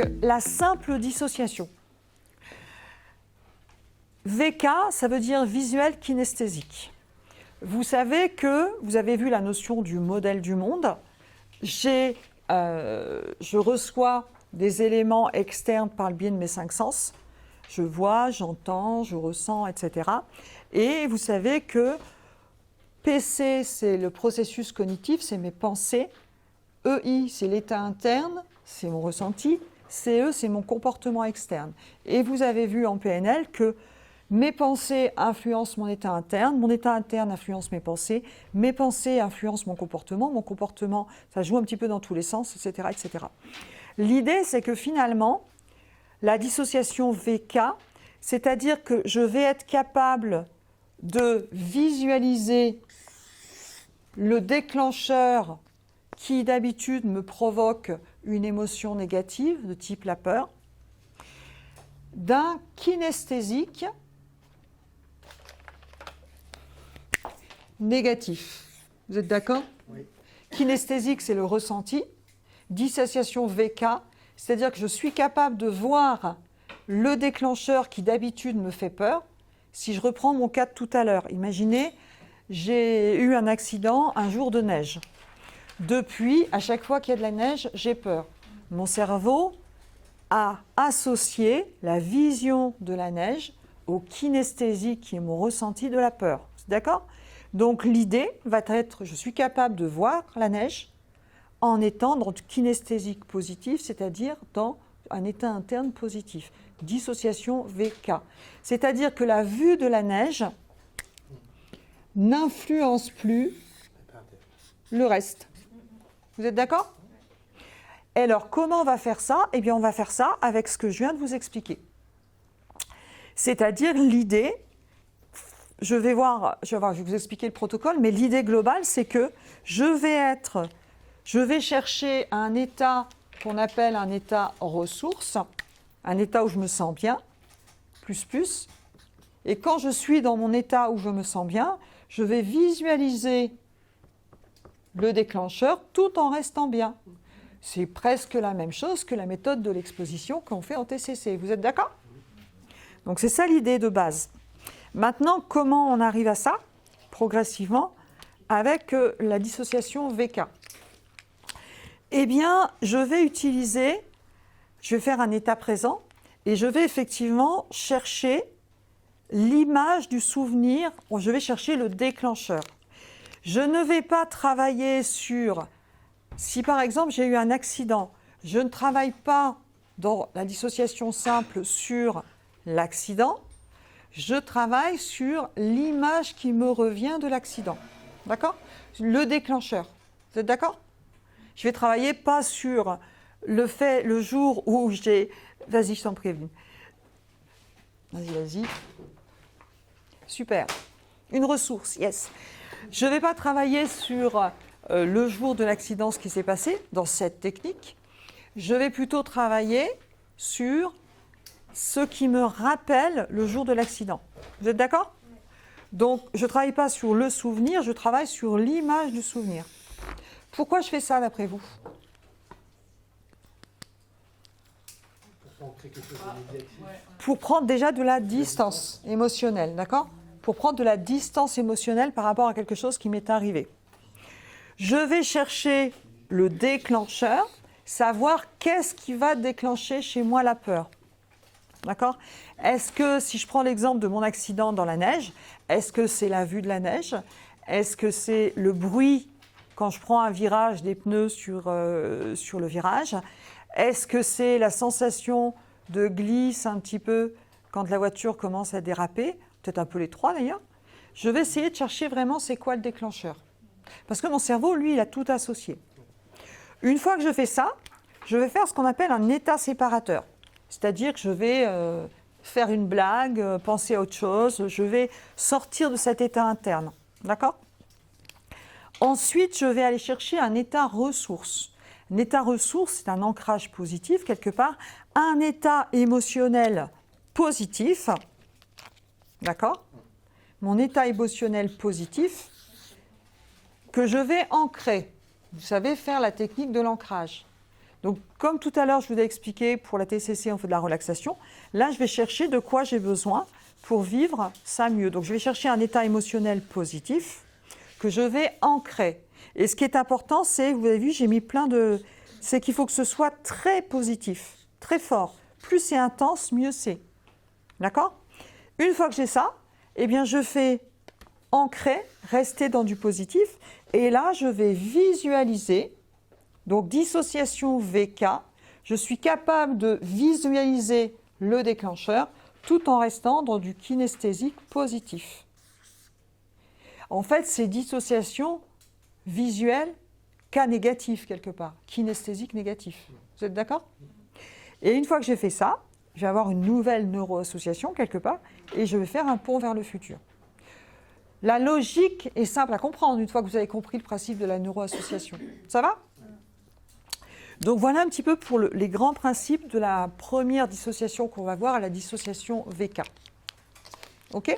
avec la simple dissociation. VK, ça veut dire visuel kinesthésique. Vous savez que, vous avez vu la notion du modèle du monde, je reçois des éléments externes par le biais de mes 5 sens. Je vois, j'entends, je ressens, etc. Et vous savez que PC, c'est le processus cognitif, c'est mes pensées. EI, c'est l'état interne, c'est mon ressenti. CE, c'est mon comportement externe. Et vous avez vu en PNL que mes pensées influencent mon état interne influence mes pensées influencent mon comportement, ça joue un petit peu dans tous les sens, etc. etc. L'idée, c'est que finalement, la dissociation VK, c'est-à-dire que je vais être capable de visualiser le déclencheur qui d'habitude me provoque une émotion négative de type la peur, d'un kinesthésique négatif. Vous êtes d'accord? Oui. Kinesthésique, c'est le ressenti. Dissociation VK, c'est-à-dire que je suis capable de voir le déclencheur qui d'habitude me fait peur. Si je reprends mon cas de tout à l'heure, imaginez, j'ai eu un accident un jour de neige. Depuis, à chaque fois qu'il y a de la neige, j'ai peur. Mon cerveau a associé la vision de la neige au kinesthésique qui est mon ressenti de la peur. D'accord? Donc l'idée va être, je suis capable de voir la neige en étant dans du kinesthésique positif, c'est-à-dire dans un état interne positif. Dissociation VK. C'est-à-dire que la vue de la neige n'influence plus le reste. Vous êtes d'accord? Et alors, comment on va faire ça? Eh bien, on va faire ça avec ce que je viens de vous expliquer. C'est-à-dire l'idée, je vais vous expliquer le protocole, mais l'idée globale, c'est que je vais chercher un état qu'on appelle un état ressource, un état où je me sens bien, plus. Et quand je suis dans mon état où je me sens bien, je vais visualiser le déclencheur tout en restant bien. C'est presque la même chose que la méthode de l'exposition qu'on fait en TCC. Vous êtes d'accord? Donc c'est ça l'idée de base. Maintenant, comment on arrive à ça? Progressivement, avec la dissociation VK. Eh bien, je vais faire un état présent et je vais effectivement chercher l'image du souvenir, je vais chercher le déclencheur. Je ne vais pas travailler sur, si par exemple j'ai eu un accident, je ne travaille pas dans la dissociation simple sur l'accident, je travaille sur l'image qui me revient de l'accident. D'accord? Le déclencheur. Vous êtes d'accord? Je vais travailler pas sur le fait, le jour où j'ai... Vas-y, je t'en préviens. Vas-y. Super. Une ressource, yes. Je ne vais pas travailler sur le jour de l'accident, ce qui s'est passé dans cette technique. Je vais plutôt travailler sur ce qui me rappelle le jour de l'accident. Vous êtes d'accord? Donc, je ne travaille pas sur le souvenir, je travaille sur l'image du souvenir. Pourquoi je fais ça, d'après vous? Pour prendre déjà de la distance émotionnelle, d'accord? Pour prendre de la distance émotionnelle par rapport à quelque chose qui m'est arrivé. Je vais chercher le déclencheur, savoir qu'est-ce qui va déclencher chez moi la peur. D'accord? Est-ce que, si je prends l'exemple de mon accident dans la neige, est-ce que c'est la vue de la neige? Est-ce que c'est le bruit quand je prends un virage des pneus sur le virage? Est-ce que c'est la sensation de glisse un petit peu quand la voiture commence à déraper? Peut-être un peu les trois d'ailleurs. Je vais essayer de chercher vraiment c'est quoi le déclencheur. Parce que mon cerveau, lui, il a tout associé. Une fois que je fais ça, je vais faire ce qu'on appelle un état séparateur. C'est-à-dire que je vais faire une blague, penser à autre chose, je vais sortir de cet état interne. D'accord? Ensuite, je vais aller chercher un état ressource. Un état ressource, c'est un ancrage positif, quelque part, un état émotionnel positif. D'accord? Mon état émotionnel positif que je vais ancrer. Vous savez faire la technique de l'ancrage. Donc, comme tout à l'heure, je vous ai expliqué, pour la TCC, on fait de la relaxation. Là, je vais chercher de quoi j'ai besoin pour vivre ça mieux. Donc, je vais chercher un état émotionnel positif que je vais ancrer. Et ce qui est important, c'est, vous avez vu, j'ai mis plein de... C'est qu'il faut que ce soit très positif, très fort. Plus c'est intense, mieux c'est. D'accord? Une fois que j'ai ça, eh bien, je fais ancrer, rester dans du positif. Et là, je vais visualiser. Donc, dissociation VK. Je suis capable de visualiser le déclencheur tout en restant dans du kinesthésique positif. En fait, c'est dissociation visuelle cas négatif quelque part, kinesthésique négatif. Vous êtes d'accord? Et une fois que j'ai fait ça, je vais avoir une nouvelle neuroassociation quelque part et je vais faire un pont vers le futur. La logique est simple à comprendre une fois que vous avez compris le principe de la neuroassociation. Ça va? Donc voilà un petit peu pour les grands principes de la première dissociation qu'on va voir, la dissociation VK. OK ?